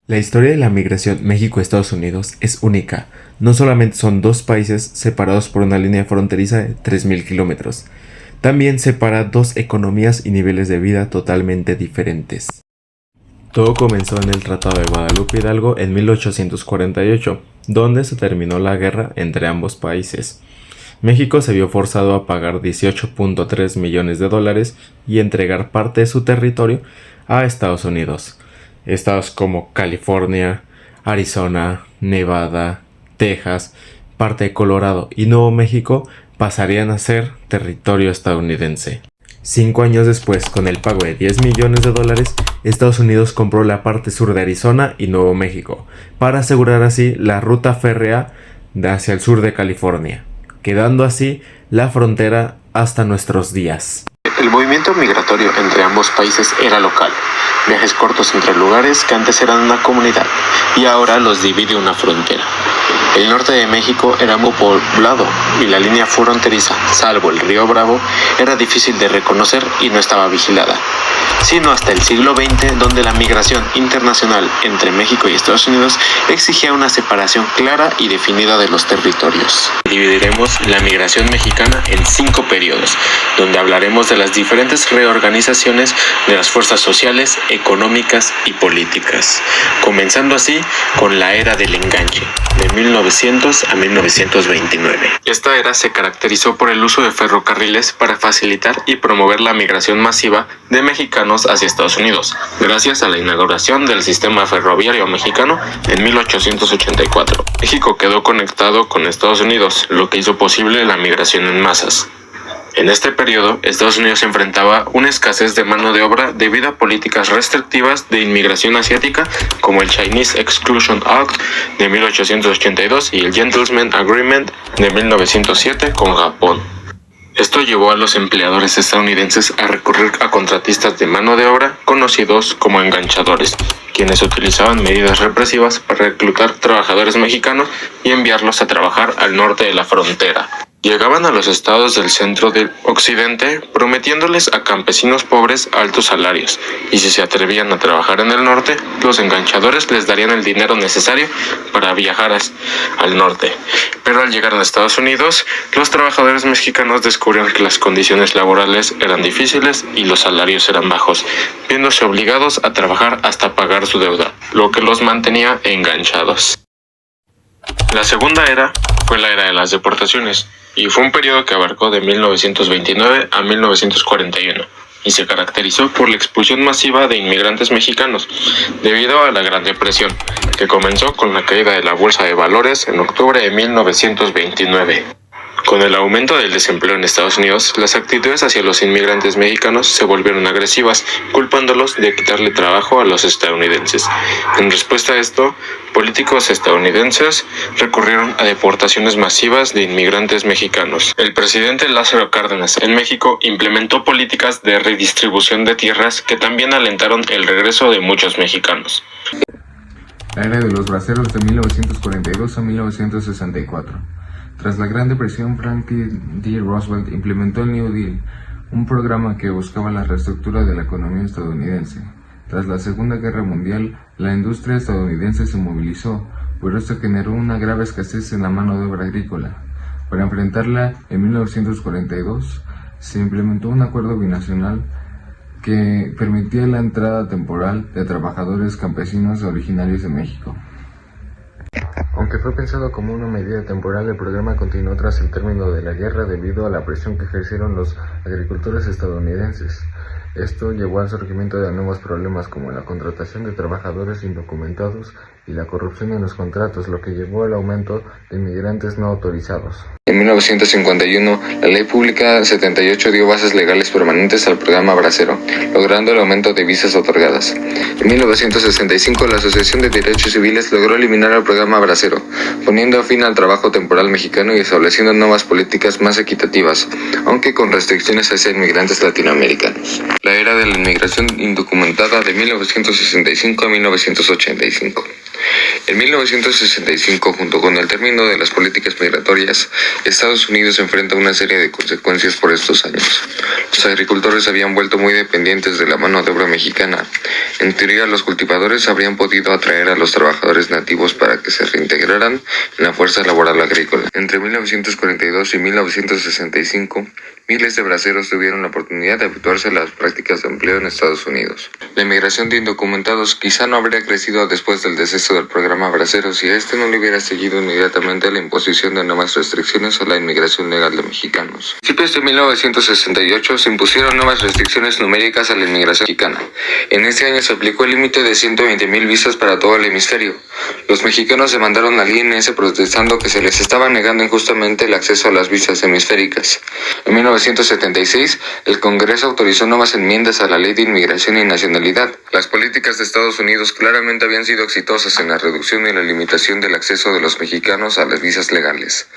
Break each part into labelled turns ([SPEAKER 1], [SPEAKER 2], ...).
[SPEAKER 1] La historia de la migración México-Estados Unidos es única. No solamente son dos países separados por una línea fronteriza de 3.000 kilómetros, también separa dos economías y niveles de vida totalmente diferentes. Todo comenzó en el Tratado de Guadalupe Hidalgo en 1848, donde se terminó la guerra entre ambos países. México se vio forzado a pagar 18.3 millones de dólares y entregar parte de su territorio a Estados Unidos. Estados como California, Arizona, Nevada, Texas, parte de Colorado y Nuevo México pasarían a ser territorio estadounidense. 5 años después, con el pago de 10 millones de dólares, Estados Unidos compró la parte sur de Arizona y Nuevo México, para asegurar así la ruta férrea hacia el sur de California, quedando así la frontera hasta nuestros días.
[SPEAKER 2] El movimiento migratorio entre ambos países era local, viajes cortos entre lugares que antes eran una comunidad y ahora los divide una frontera. El norte de México era muy poblado y la línea fronteriza, salvo el río Bravo, era difícil de reconocer y no estaba vigilada, sino hasta el siglo XX, donde la migración internacional entre México y Estados Unidos exigía una separación clara y definida de los territorios. Dividiremos la migración mexicana en 5 periodos, donde hablaremos de las diferentes reorganizaciones de las fuerzas sociales, económicas y políticas, comenzando así con la era del enganche, de 1900 a 1929. Esta era se caracterizó por el uso de ferrocarriles para facilitar y promover la migración masiva de mexicanos hacia Estados Unidos, gracias a la inauguración del sistema ferroviario mexicano en 1884. México quedó conectado con Estados Unidos, lo que hizo posible la migración en masas. En este periodo, Estados Unidos enfrentaba una escasez de mano de obra debido a políticas restrictivas de inmigración asiática como el Chinese Exclusion Act de 1882 y el Gentleman's Agreement de 1907 con Japón. Esto llevó a los empleadores estadounidenses a recurrir a contratistas de mano de obra conocidos como enganchadores, quienes utilizaban medidas represivas para reclutar trabajadores mexicanos y enviarlos a trabajar al norte de la frontera. Llegaban a los estados del centro del occidente prometiéndoles a campesinos pobres altos salarios, y si se atrevían a trabajar en el norte, los enganchadores les darían el dinero necesario para viajar al norte. Pero al llegar a Estados Unidos, los trabajadores mexicanos descubrieron que las condiciones laborales eran difíciles y los salarios eran bajos, viéndose obligados a trabajar hasta pagar su deuda, lo que los mantenía enganchados. La segunda era fue la era de las deportaciones, y fue un periodo que abarcó de 1929 a 1941, y se caracterizó por la expulsión masiva de inmigrantes mexicanos, debido a la Gran Depresión, que comenzó con la caída de la Bolsa de Valores en octubre de 1929. Con el aumento del desempleo en Estados Unidos, las actitudes hacia los inmigrantes mexicanos se volvieron agresivas, culpándolos de quitarle trabajo a los estadounidenses. En respuesta a esto, políticos estadounidenses recurrieron a deportaciones masivas de inmigrantes mexicanos. El presidente Lázaro Cárdenas en México implementó políticas de redistribución de tierras que también alentaron el regreso de muchos mexicanos.
[SPEAKER 3] La era de los braceros de 1942 a 1964. Tras la Gran Depresión, Franklin D. Roosevelt implementó el New Deal, un programa que buscaba la reestructura de la economía estadounidense. Tras la Segunda Guerra Mundial, la industria estadounidense se movilizó, pero esto generó una grave escasez en la mano de obra agrícola. Para enfrentarla, en 1942, se implementó un acuerdo binacional que permitía la entrada temporal de trabajadores campesinos originarios de México. Aunque fue pensado como una medida temporal, el programa continuó tras el término de la guerra debido a la presión que ejercieron los agricultores estadounidenses. Esto llevó al surgimiento de nuevos problemas como la contratación de trabajadores indocumentados y la corrupción en los contratos, lo que llevó al aumento de inmigrantes no autorizados. En 1951, la Ley Pública 78 dio bases legales permanentes al programa Bracero, logrando el aumento de visas otorgadas. En 1965, la Asociación de Derechos Civiles logró eliminar el programa Bracero, poniendo fin al trabajo temporal mexicano y estableciendo nuevas políticas más equitativas, aunque con restricciones hacia inmigrantes latinoamericanos. La era de la inmigración indocumentada de 1965 a 1985. En 1965, junto con el término de las políticas migratorias, Estados Unidos enfrenta una serie de consecuencias por estos años. Los agricultores habían vuelto muy dependientes de la mano de obra mexicana. En teoría, los cultivadores habrían podido atraer a los trabajadores nativos para que se reintegraran en la fuerza laboral agrícola. Entre 1942 y 1965, miles de braceros tuvieron la oportunidad de habituarse a las prácticas de empleo en Estados Unidos. La inmigración de indocumentados quizá no habría crecido después del deceso del programa Braceros si este no le hubiera seguido inmediatamente la imposición de nuevas restricciones a la inmigración legal de mexicanos. A principios de 1968 se impusieron nuevas restricciones numéricas a la inmigración mexicana. En este año se aplicó el límite de 120,000 visas para todo el hemisferio. Los mexicanos demandaron al INS protestando que se les estaba negando injustamente el acceso a las visas hemisféricas. En 1976, el Congreso autorizó nuevas enmiendas a la Ley de Inmigración y Nacionalidad. Las políticas de Estados Unidos claramente habían sido exitosas en la reducción y la limitación del acceso de los mexicanos a las visas legales.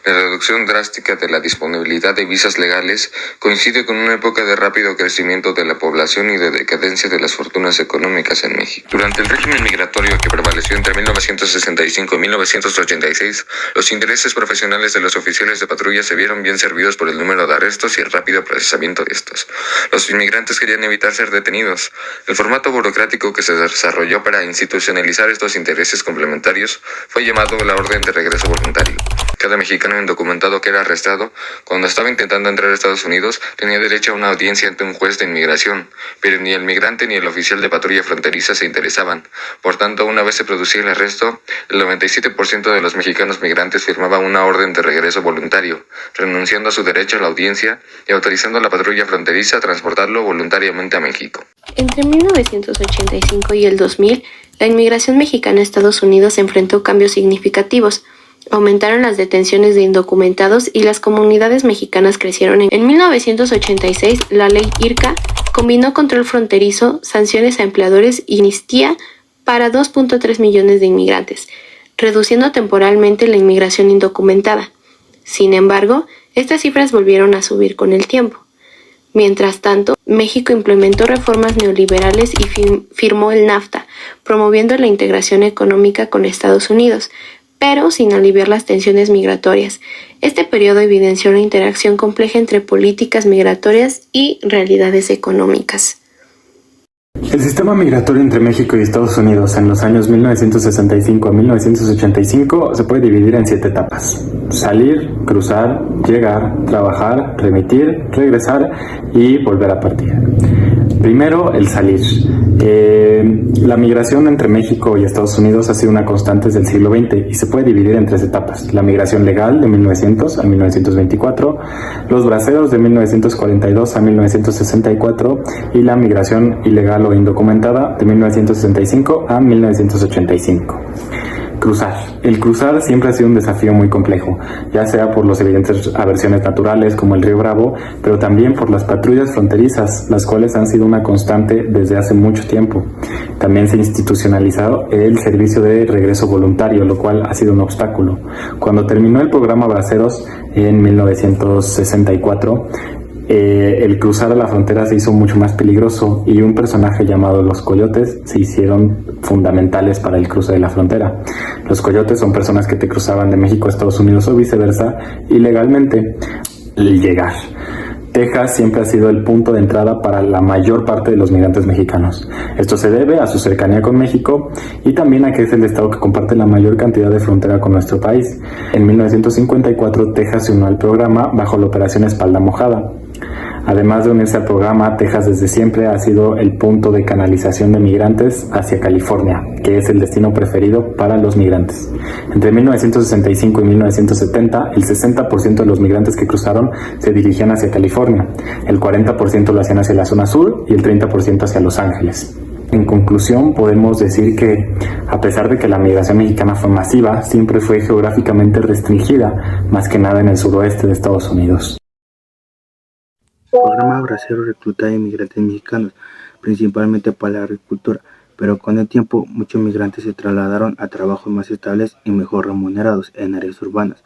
[SPEAKER 3] La reducción drástica de la disponibilidad de visas legales coincide con una época de rápido crecimiento de la población y de decadencia de las fortunas económicas en México. Durante el régimen migratorio que prevaleció entre 1965 y 1986, los intereses profesionales de los oficiales de patrulla se vieron bien servidos por el número de arrestos y el rápido procesamiento de estos. Los inmigrantes querían evitar ser detenidos. El formato burocrático que se desarrolló para institucionalizar estos intereses complementarios fue llamado la Orden de Regreso Voluntario. Cada mexicano indocumentado que era arrestado cuando estaba intentando entrar a Estados Unidos tenía derecho a una audiencia ante un juez de inmigración, pero ni el migrante ni el oficial de patrulla fronteriza se interesaban. Por tanto, una vez se producía el arresto, el 97% de los mexicanos migrantes firmaba una orden de regreso voluntario, renunciando a su derecho a la audiencia y autorizando a la patrulla fronteriza a transportarlo voluntariamente a México.
[SPEAKER 4] Entre 1985 y el 2000, la inmigración mexicana a Estados Unidos enfrentó cambios significativos. Aumentaron las detenciones de indocumentados y las comunidades mexicanas crecieron. En 1986, la ley IRCA combinó control fronterizo, sanciones a empleadores y amnistía para 2.3 millones de inmigrantes, reduciendo temporalmente la inmigración indocumentada. Sin embargo, estas cifras volvieron a subir con el tiempo. Mientras tanto, México implementó reformas neoliberales y firmó el NAFTA, promoviendo la integración económica con Estados Unidos, pero sin aliviar las tensiones migratorias. Este periodo evidenció la interacción compleja entre políticas migratorias y realidades económicas.
[SPEAKER 5] El sistema migratorio entre México y Estados Unidos en los años 1965 a 1985 se puede dividir en 7 etapas: salir, cruzar, llegar, trabajar, remitir, regresar y volver a partir. Primero, el salir. La migración entre México y Estados Unidos ha sido una constante desde el siglo XX y se puede dividir en 3 etapas: la migración legal de 1900 a 1924, los braceros de 1942 a 1964 y la migración ilegal o indocumentada de 1965 a 1985. Cruzar. El cruzar siempre ha sido un desafío muy complejo, ya sea por las evidentes aversiones naturales como el río Bravo, pero también por las patrullas fronterizas, las cuales han sido una constante desde hace mucho tiempo. También se ha institucionalizado el servicio de regreso voluntario, lo cual ha sido un obstáculo. Cuando terminó el programa Braceros en 1964, el cruzar a la frontera se hizo mucho más peligroso y un personaje llamado los coyotes se hicieron fundamentales para el cruce de la frontera. Los coyotes son personas que te cruzaban de México a Estados Unidos o viceversa ilegalmente. El llegar. Texas siempre ha sido el punto de entrada para la mayor parte de los migrantes mexicanos. Esto se debe a su cercanía con México y también a que es el estado que comparte la mayor cantidad de frontera con nuestro país. En 1954, Texas se unió al programa bajo la Operación Espalda Mojada. Además de unirse al programa, Texas desde siempre ha sido el punto de canalización de migrantes hacia California, que es el destino preferido para los migrantes. Entre 1965 y 1970, el 60% de los migrantes que cruzaron se dirigían hacia California, el 40% lo hacían hacia la zona sur y el 30% hacia Los Ángeles. En conclusión, podemos decir que, a pesar de que la migración mexicana fue masiva, siempre fue geográficamente restringida, más que nada en el suroeste de Estados Unidos.
[SPEAKER 6] El programa Bracero reclutaba inmigrantes mexicanos, principalmente para la agricultura, pero con el tiempo muchos migrantes se trasladaron a trabajos más estables y mejor remunerados en áreas urbanas.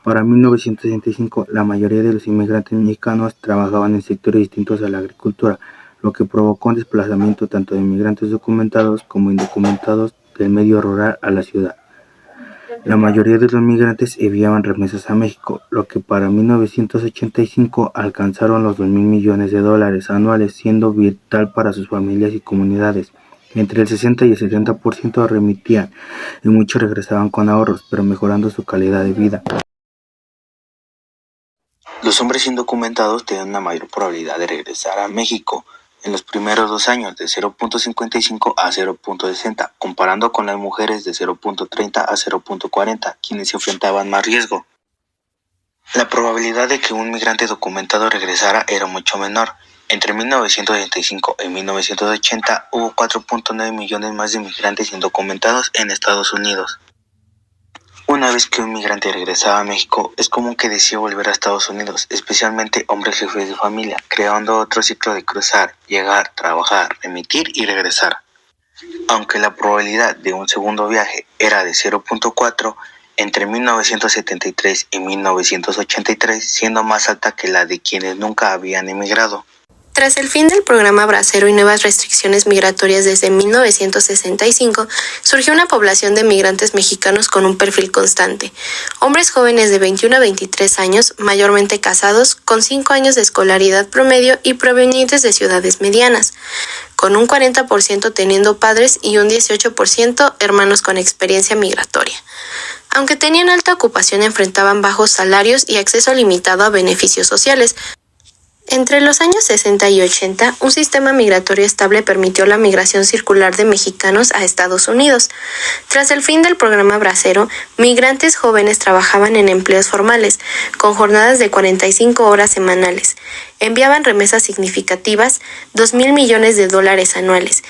[SPEAKER 6] Para 1965, la mayoría de los inmigrantes mexicanos trabajaban en sectores distintos a la agricultura, lo que provocó un desplazamiento tanto de inmigrantes documentados como indocumentados del medio rural a la ciudad. La mayoría de los migrantes enviaban remesas a México, lo que para 1985 alcanzaron los $2,000 millones anuales, siendo vital para sus familias y comunidades. Entre el 60 y el 70% remitían y muchos regresaban con ahorros, pero mejorando su calidad de vida.
[SPEAKER 2] Los hombres indocumentados tenían una mayor probabilidad de regresar a México en los primeros 2 años, de 0.55 a 0.60, comparando con las mujeres de 0.30 a 0.40, quienes se enfrentaban más riesgo. La probabilidad de que un migrante documentado regresara era mucho menor. Entre 1975 y 1980 hubo 4.9 millones más de migrantes indocumentados en Estados Unidos. Una vez que un migrante regresaba a México, es común que decida volver a Estados Unidos, especialmente hombres jefes de familia, creando otro ciclo de cruzar, llegar, trabajar, remitir y regresar. Aunque la probabilidad de un segundo viaje era de 0.4, entre 1973 y 1983, siendo más alta que la de quienes nunca habían emigrado.
[SPEAKER 4] Tras el fin del programa Bracero y nuevas restricciones migratorias desde 1965, surgió una población de migrantes mexicanos con un perfil constante. Hombres jóvenes de 21 a 23 años, mayormente casados, con 5 años de escolaridad promedio y provenientes de ciudades medianas, con un 40% teniendo padres y un 18% hermanos con experiencia migratoria. Aunque tenían alta ocupación, enfrentaban bajos salarios y acceso limitado a beneficios sociales. Entre los años 60 y 80, un sistema migratorio estable permitió la migración circular de mexicanos a Estados Unidos. Tras el fin del programa Bracero, migrantes jóvenes trabajaban en empleos formales, con jornadas de 45 horas semanales. Enviaban remesas significativas, $2,000 millones anuales,